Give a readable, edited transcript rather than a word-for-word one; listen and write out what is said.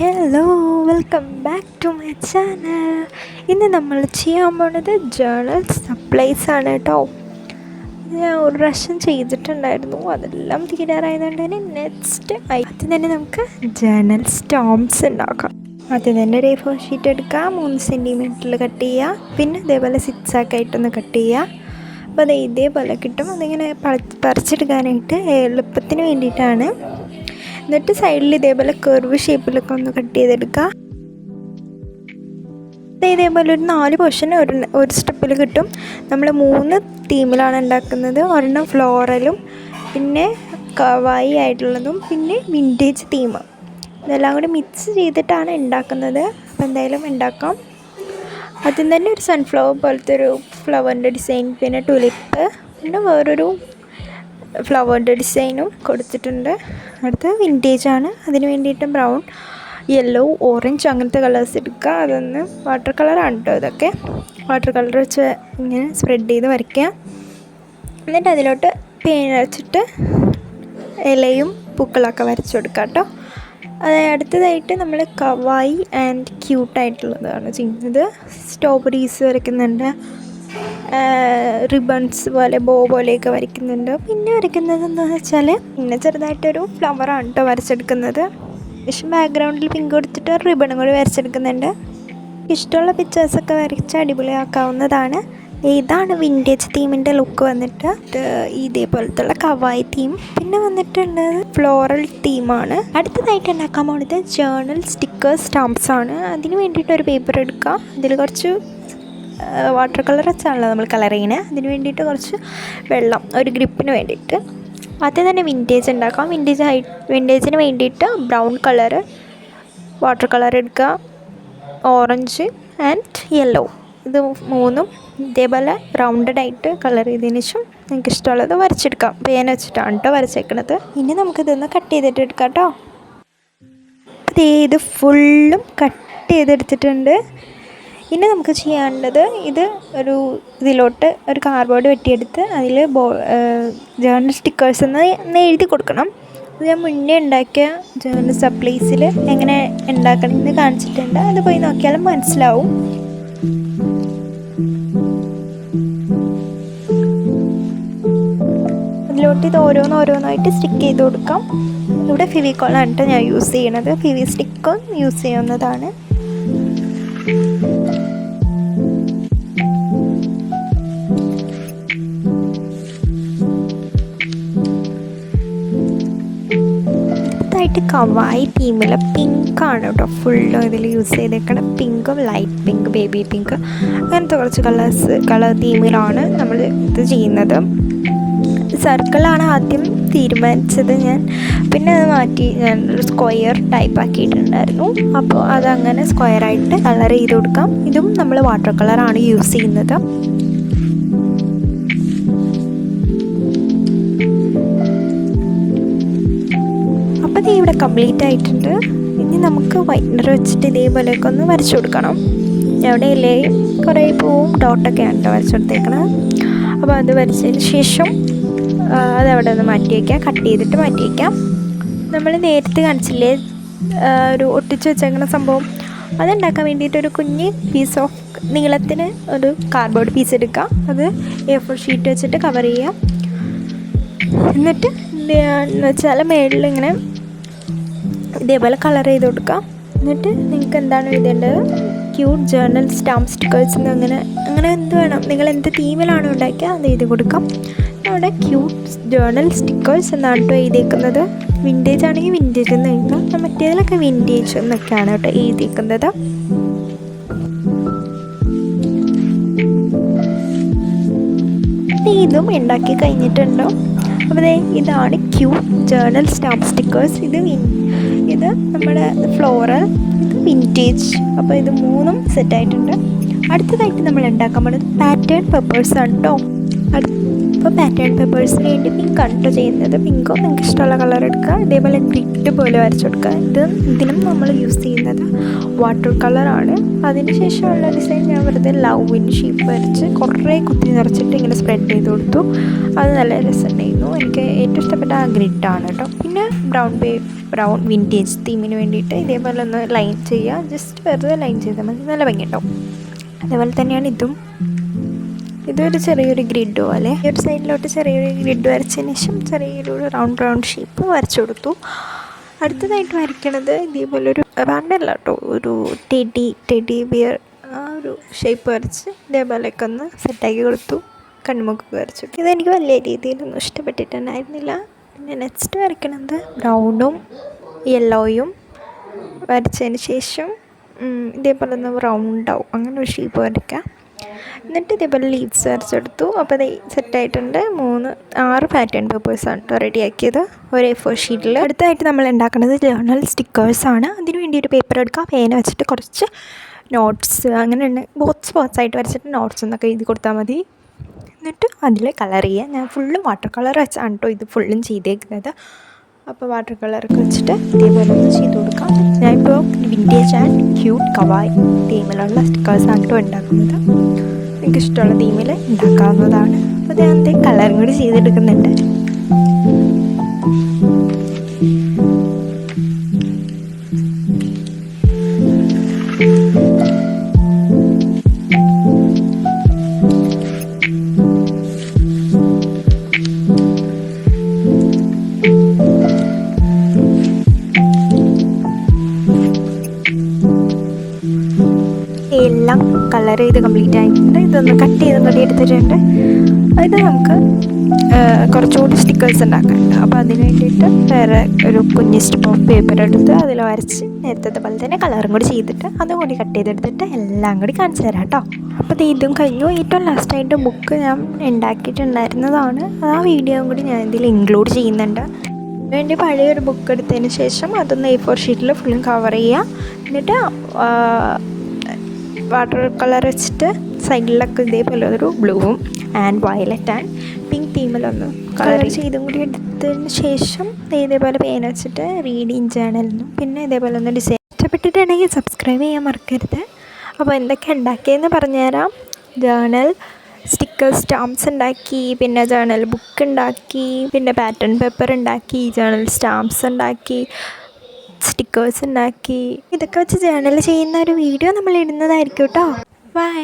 Hello, welcome back to my channel. ഇന്ന് നമ്മൾ ചെയ്യാൻ പോണത് ജേണൽ സപ്ലൈസ് ആണ് കേട്ടോ. ഞാൻ ഒരു പ്രാവശ്യം ചെയ്തിട്ടുണ്ടായിരുന്നു, അതെല്ലാം തീരാറായതുകൊണ്ട് തന്നെ നെക്സ്റ്റ് ആദ്യം തന്നെ നമുക്ക് ജേണൽ സ്റ്റോംസ് ഉണ്ടാക്കാം. ആദ്യം തന്നെ ഒരു A4 ഷീറ്റ് എടുക്കുക, 3 സെൻറ്റിമീറ്ററിൽ കട്ട് ചെയ്യുക, പിന്നെ ഇതേപോലെ സിക്സാക്കായിട്ടൊന്ന് കട്ട് ചെയ്യുക. അപ്പോൾ അത് ഇതേപോലെ കിട്ടും. അതിങ്ങനെ പറിച്ചെടുക്കാനായിട്ട് എളുപ്പത്തിന് വേണ്ടിയിട്ടാണ്. എന്നിട്ട് സൈഡിൽ ഇതേപോലെ കർവ് ഷേപ്പിലൊക്കെ ഒന്ന് കട്ട് ചെയ്തെടുക്കുക. ഇതേപോലെ ഒരു 4 പോർഷൻ ഒരു സ്റ്റെപ്പിൽ കിട്ടും. നമ്മൾ 3 തീമിലാണ് ഉണ്ടാക്കുന്നത്. ഒരെണ്ണം ഫ്ലോറലും, പിന്നെ കവായി ആയിട്ടുള്ളതും, പിന്നെ വിൻറ്റേജ് തീം. ഇതെല്ലാം കൂടി മിക്സ് ചെയ്തിട്ടാണ് ഉണ്ടാക്കുന്നത്. അപ്പോൾ എന്തായാലും ഉണ്ടാക്കാം. ആദ്യം തന്നെ ഒരു സൺഫ്ലവർ പോലത്തെ ഒരു ഫ്ലവറിൻ്റെ ഡിസൈൻ, പിന്നെ ടുലിപ്പ്, പിന്നെ വേറൊരു ഫ്ലവറിൻ്റെ ഡിസൈനും കൊടുത്തിട്ടുണ്ട്. അടുത്ത് വിൻറ്റേജാണ്. അതിന് വേണ്ടിയിട്ട് ബ്രൗൺ, യെല്ലോ, ഓറഞ്ച് അങ്ങനത്തെ കളേഴ്സ് എടുക്കുക. അതൊന്ന് വാട്ടർ കളറാണ് കേട്ടോ. ഇതൊക്കെ വാട്ടർ കളർ വെച്ച് ഇങ്ങനെ സ്പ്രെഡ് ചെയ്ത് വരയ്ക്കുക. എന്നിട്ട് അതിലോട്ട് പേന വെച്ചിട്ട് ഇലയും പൂക്കളൊക്കെ വരച്ച് കൊടുക്കുക കേട്ടോ. അടുത്തതായിട്ട് നമ്മൾ കവായി ആൻഡ് ക്യൂട്ടായിട്ടുള്ളതാണ് ചെയ്യുന്നത്. സ്ട്രോബെറീസ് വരയ്ക്കുന്നുണ്ട്, റിബൺസ് പോലെ ബോ പോലെയൊക്കെ വരയ്ക്കുന്നുണ്ട്. പിന്നെ വരയ്ക്കുന്നത് എന്താണെന്ന് വെച്ചാൽ പിന്നെ ചെറുതായിട്ടൊരു ഫ്ലവറാണ് കേട്ടോ വരച്ചെടുക്കുന്നത്. പക്ഷേ ബാക്ക്ഗ്രൗണ്ടിൽ പിങ്ക് കൊടുത്തിട്ട് റിബണും കൂടി വരച്ചെടുക്കുന്നുണ്ട്. ഇഷ്ടമുള്ള പിക്ചേഴ്സൊക്കെ വരച്ച് അടിപൊളിയാക്കാവുന്നതാണ്. ഇതാണ് വിൻറ്റേജ് തീമിൻ്റെ ലുക്ക് വന്നിട്ട്. ഇതേപോലത്തുള്ള കവായി തീം. പിന്നെ വന്നിട്ടുള്ളത് ഫ്ലോറൽ തീമാണ്. അടുത്തതായിട്ട് ഉണ്ടാക്കാൻ പോകുന്നത് ജേണൽ സ്റ്റിക്കേഴ്സ് സ്റ്റാമ്പ്സ് ആണ്. അതിന് വേണ്ടിയിട്ടൊരു പേപ്പർ എടുക്കുക. അതിൽ കുറച്ച് വാട്ടർ കളർ വെച്ചാണല്ലോ നമ്മൾ കളർ ചെയ്യുന്നത്. അതിന് വേണ്ടിയിട്ട് കുറച്ച് വെള്ളം, ഒരു ഗ്രിപ്പിന് വേണ്ടിയിട്ട്. ആദ്യം തന്നെ വിൻറ്റേജ് ഉണ്ടാക്കാം. വിൻറ്റേജിന് വേണ്ടിയിട്ട് ബ്രൗൺ കളറ് വാട്ടർ കളർ എടുക്കുക, ഓറഞ്ച് ആൻഡ് യെല്ലോ. ഇത് 3 ഇതേപോലെ റൗണ്ടഡായിട്ട് കളർ ചെയ്തതിന് ശേഷം നിങ്ങൾക്ക് ഇഷ്ടമുള്ളത് വരച്ചെടുക്കാം. പേന വെച്ചിട്ടാണ് കേട്ടോ വരച്ചേക്കണത്. ഇനി നമുക്കിതൊന്ന് കട്ട് ചെയ്തിട്ട് എടുക്കാം കേട്ടോ. ഇത് ഫുള്ളും കട്ട് ചെയ്തെടുത്തിട്ടുണ്ട്. ഇനി നമുക്ക് ചെയ്യാനുള്ളത് ഇതിലോട്ട് ഒരു കാർഡ്ബോർഡ് വെട്ടിയെടുത്ത് അതിൽ ജേണൽ സ്റ്റിക്കേഴ്സ് എന്ന് എഴുതി കൊടുക്കണം. അത് ഞാൻ മുന്നേ ഉണ്ടാക്കിയ ജേണൽ സപ്ലൈസിൽ എങ്ങനെ ഉണ്ടാക്കണമെന്ന് കാണിച്ചിട്ടുണ്ട്. അത് പോയി നോക്കിയാലും മനസ്സിലാവും. അതിലോട്ട് ഇത് ഓരോന്നായിട്ട് സ്റ്റിക്ക് ചെയ്ത് കൊടുക്കാം. ഇവിടെ ഫെവിക്കോളാണ് കേട്ടോ ഞാൻ യൂസ് ചെയ്യണത്. ഫെവി സ്റ്റിക്കും യൂസ് ചെയ്യാവുന്നതാണ്. കവായി തീമിൽ പിങ്കാണ് കേട്ടോ ഫുള്ളും ഇതിൽ യൂസ് ചെയ്തേക്കണം. പിങ്കും ലൈറ്റ് പിങ്ക്, ബേബി പിങ്ക്, അങ്ങനത്തെ കുറച്ച് കളർ തീമിലാണ് നമ്മൾ ഇത് ചെയ്യുന്നത്. സർക്കിളാണ് ആദ്യം തീരുമാനിച്ചത് ഞാൻ. പിന്നെ അത് മാറ്റി ഞാൻ ഒരു സ്ക്വയർ ടൈപ്പ് ആക്കിയിട്ടുണ്ടായിരുന്നു. അപ്പോൾ അതങ്ങനെ സ്ക്വയറായിട്ട് കളർ ചെയ്ത് കൊടുക്കാം. ഇതും നമ്മൾ വാട്ടർ കളറാണ് യൂസ് ചെയ്യുന്നത്. അപ്പോൾ ഇവിടെ കംപ്ലീറ്റ് ആയിട്ടുണ്ട്. ഇനി നമുക്ക് വൈറ്റ്നർ വെച്ചിട്ട് ഇതേപോലെയൊക്കെ ഒന്ന് വരച്ചു കൊടുക്കണം. അവിടെ ഇലയും കുറേ പൂവും ഡോട്ടൊക്കെയാണ് കേട്ടോ വരച്ചു കൊടുത്തേക്കണം. അപ്പോൾ അത് വരച്ചതിന് ശേഷം അതവിടെ ഒന്ന് മാറ്റി വയ്ക്കാം. കട്ട് ചെയ്തിട്ട് മാറ്റി വയ്ക്കാം. നമ്മൾ നേരത്തെ കാണിച്ചില്ലേ ഒരു ഒട്ടിച്ച് വെച്ചേക്കുന്ന സംഭവം, അതുണ്ടാക്കാൻ വേണ്ടിയിട്ടൊരു കുഞ്ഞ് പീസ് ഓഫ് നീളത്തിന് ഒരു കാർഡ്ബോർഡ് പീസ് എടുക്കുക. അത് A4 ഷീറ്റ് വെച്ചിട്ട് കവർ ചെയ്യുക. എന്നിട്ട് എന്ന് വെച്ചാൽ മേളിൽ ഇങ്ങനെ ഇതേപോലെ കളർ ചെയ്ത് കൊടുക്കുക. എന്നിട്ട് നിങ്ങൾക്ക് എന്താണ് എഴുതേണ്ടത്, ക്യൂട്ട് ജേണൽ സ്റ്റാമ്പ് സ്റ്റിക്കേഴ്സ് എന്ന് അങ്ങനെ എന്ത് വേണം, നിങ്ങൾ എന്ത് തീമിലാണോ ഉണ്ടാക്കിയ അത് എഴുതി കൊടുക്കാം. അവിടെ ക്യൂട്ട് ജേണൽ സ്റ്റിക്കേഴ്സ് എന്നാണ് കേട്ടോ എഴുതിയേക്കുന്നത്. വിൻറ്റേജ് ആണെങ്കിൽ വിൻറ്റേജ് എന്ന് എഴുതാം. മറ്റേതിലൊക്കെ വിൻറ്റേജ് എന്നൊക്കെയാണ് കേട്ടോ എഴുതിയേക്കുന്നത്. ഇതും ഉണ്ടാക്കി കഴിഞ്ഞിട്ടുണ്ടോ. അപ്പോൾ ഇതാണ് ക്യൂട്ട് ജേണൽ സ്റ്റാമ്പ് സ്റ്റിക്കേഴ്സ്. ഇത് നമ്മുടെ ഫ്ലോറൽ, ഇത് വിൻറ്റേജ്. അപ്പോൾ ഇത് 3ഉം സെറ്റായിട്ടുണ്ട്. അടുത്തതായിട്ട് നമ്മൾ ഉണ്ടാക്കാൻ പോകുന്നത് പാറ്റേൺ പേപ്പേഴ്സാണ് കേട്ടോ. അപ്പോൾ പാറ്റേൺ പേപ്പേഴ്സിന് വേണ്ടി പിങ്കാണ് കേട്ടോ ചെയ്യുന്നത്. പിങ്കോ നിങ്ങൾക്ക് ഇഷ്ടമുള്ള കളർ എടുക്കുക. ഇതേപോലെ ഗ്രിഡ് പോലെ വരച്ചു കൊടുക്കുക. ഇതിനും നമ്മൾ യൂസ് ചെയ്യുന്നത് വാട്ടർ കളറാണ്. അതിന് ശേഷമുള്ള ഡിസൈൻ ഞാൻ വെറുതെ ലവിന് ഷേപ്പ് വരച്ച് കുറേ കുത്തി നിറച്ചിട്ട് ഇങ്ങനെ സ്പ്രെഡ് ചെയ്ത് കൊടുത്തു. അത് നല്ല രസമുണ്ടായിരുന്നു. എനിക്ക് ഏറ്റവും ഇഷ്ടപ്പെട്ട ആ ഗ്രിഡാണ് കേട്ടോ. പിന്നെ ബ്രൗൺ വിൻറ്റേജ് തീമിന് വേണ്ടിയിട്ട് ഇതേപോലെ ഒന്ന് ലൈൻ ചെയ്യുക. ജസ്റ്റ് വെറുതെ ലൈൻ ചെയ്താൽ മതി, നല്ല ഭംഗിയുണ്ടാവും. അതേപോലെ തന്നെയാണ് ഇതൊരു ചെറിയൊരു ഗ്രിഡ് പോലെ ഒരു സൈഡിലോട്ട് ചെറിയൊരു ഗ്രിഡ് വരച്ചതിന് ശേഷം ചെറിയൊരു റൗണ്ട് ഷേപ്പ് വരച്ചു കൊടുത്തു. അടുത്തതായിട്ട് വരയ്ക്കണത് ഇതേപോലൊരു റാണ്ടല്ല കേട്ടോ, ഒരു ടെഡി ബിയർ ആ ഒരു ഷേപ്പ് വരച്ച് ഇതേപോലെയൊക്കെ ഒന്ന് സെറ്റാക്കി കൊടുത്തു. കണ്ണുമുക്കൊക്കെ വരച്ചു. ഇതെനിക്ക് വലിയ രീതിയിലൊന്നും ഇഷ്ടപ്പെട്ടിട്ടുണ്ടായിരുന്നില്ല. പിന്നെ നെക്സ്റ്റ് വരയ്ക്കണത് ബ്രൗണും യെല്ലോയും വരച്ചതിന് ശേഷം ഇതേപോലെ ഒന്ന് റൗണ്ടാവും, അങ്ങനെ ഒരു ഷേപ്പ് വരയ്ക്കാം. എന്നിട്ട് ഇതേപോലെ ലീവ്സ് വരച്ചെടുത്തു. അപ്പോൾ അത് സെറ്റായിട്ടുണ്ട്. 6 പാറ്റേൺ പേപ്പേഴ്സാണ് കേട്ടോ റെഡിയാക്കിയത് ഒരു A4 ഷീറ്റിൽ. അടുത്തതായിട്ട് നമ്മൾ ഉണ്ടാക്കുന്നത് ജേർണൽ സ്റ്റിക്കേഴ്സാണ്. അതിന് വേണ്ടി ഒരു പേപ്പർ എടുക്കുക, പേന വെച്ചിട്ട് കുറച്ച് നോട്ട്സ് അങ്ങനെ ബോക്സ് ആയിട്ട് വരച്ചിട്ട് നോട്ട്സ് എന്നൊക്കെ എഴുതി കൊടുത്താൽ മതി. എന്നിട്ട് അതിൽ കളർ ചെയ്യുക. ഞാൻ ഫുള്ളും വാട്ടർ കളർ വെച്ചാണ് കേട്ടോ ഇത് ഫുള്ളും ചെയ്തേക്കുന്നത്. അപ്പോൾ വാട്ടർ കളറൊക്കെ വെച്ചിട്ട് ഇതേപോലെ ഒന്ന് ചെയ്ത് കൊടുക്കാം. ഞാനിപ്പോൾ വിൻറ്റേജ് ആൻഡ് ക്യൂട്ട് കവായ് തീമിലുള്ള സ്റ്റിക്കേഴ്സാണ് കേട്ടോ ഉണ്ടാക്കുന്നത്. എനിക്കിഷ്ടമുള്ള തീമിൽ ഉണ്ടാക്കാവുന്നതാണ്. അപ്പോൾ ഞാൻ കളറും കൂടി ചെയ്തെടുക്കുന്നുണ്ട്. എല്ലാം കളർ ചെയ്ത് കംപ്ലീറ്റ് ആയിട്ടുണ്ട്. ഇതൊന്ന് കട്ട് ചെയ്ത് കൂടി എടുത്തിട്ടുണ്ട്. ഇത് നമുക്ക് കുറച്ചുകൂടി സ്റ്റിക്കേഴ്സ് ഉണ്ടാക്കാനുണ്ട്. അപ്പോൾ അതിന് വേണ്ടിയിട്ട് വേറെ ഒരു കുഞ്ഞ് സ്റ്റിപ്പ് ഓഫ് പേപ്പർ എടുത്ത് അതിൽ വരച്ച് നേരത്തെ പോലെ തന്നെ കളറും കൂടി ചെയ്തിട്ട് അതും കൂടി കട്ട് ചെയ്തെടുത്തിട്ട് എല്ലാം കൂടി കാണിച്ചു തരാം കേട്ടോ. അപ്പോൾ ഇതും കഴിഞ്ഞു. ഏറ്റവും ലാസ്റ്റായിട്ട് ബുക്ക് ഞാൻ ഉണ്ടാക്കിയിട്ടുണ്ടായിരുന്നതാണ്. ആ വീഡിയോയും കൂടി ഞാൻ ഇതിൽ ഇൻക്ലൂഡ് ചെയ്യുന്നുണ്ട്. വേണ്ടി പഴയൊരു ബുക്ക് എടുത്തതിന് ശേഷം അതൊന്ന് A4 ഷീറ്റിൽ ഫുള്ളും കവർ ചെയ്യുക. എന്നിട്ട് വാട്ടർ കളർ വെച്ചിട്ട് സൈഡിലൊക്കെ ഇതേപോലെ ഒരു ബ്ലൂവും ആൻഡ് വയലറ്റ് ആൻഡ് പിങ്ക് തീമിലൊന്ന് കളർ ചെയ്തും കൂടി എടുത്തതിന് ശേഷം ഇതേപോലെ പേന വെച്ചിട്ട് റീഡിങ് ജേർണലിനും പിന്നെ ഇതേപോലെ ഒന്ന് ഡിസൈൻ. ഇഷ്ടപ്പെട്ടിട്ടുണ്ടെങ്കിൽ സബ്സ്ക്രൈബ് ചെയ്യാൻ മറക്കരുത്. അപ്പോൾ എന്തൊക്കെ ഉണ്ടാക്കിയെന്ന് പറഞ്ഞുതരാം. ജേർണൽ സ്റ്റിക്കർ സ്റ്റാമ്പ്സ് ഉണ്ടാക്കി, പിന്നെ ജേർണൽ ബുക്ക് ഉണ്ടാക്കി, പിന്നെ പാറ്റേൺ പേപ്പർ ഉണ്ടാക്കി, ജേർണൽ സ്റ്റാമ്പ്സ് ഉണ്ടാക്കി, സ്റ്റിക്കേഴ്സ് ഉണ്ടാക്കി. ഇതൊക്കെ വെച്ച് ജേർണൽ ചെയ്യുന്ന ഒരു വീഡിയോ നമ്മൾ ഇടുന്നതായിരിക്കും കേട്ടോ. ബൈ.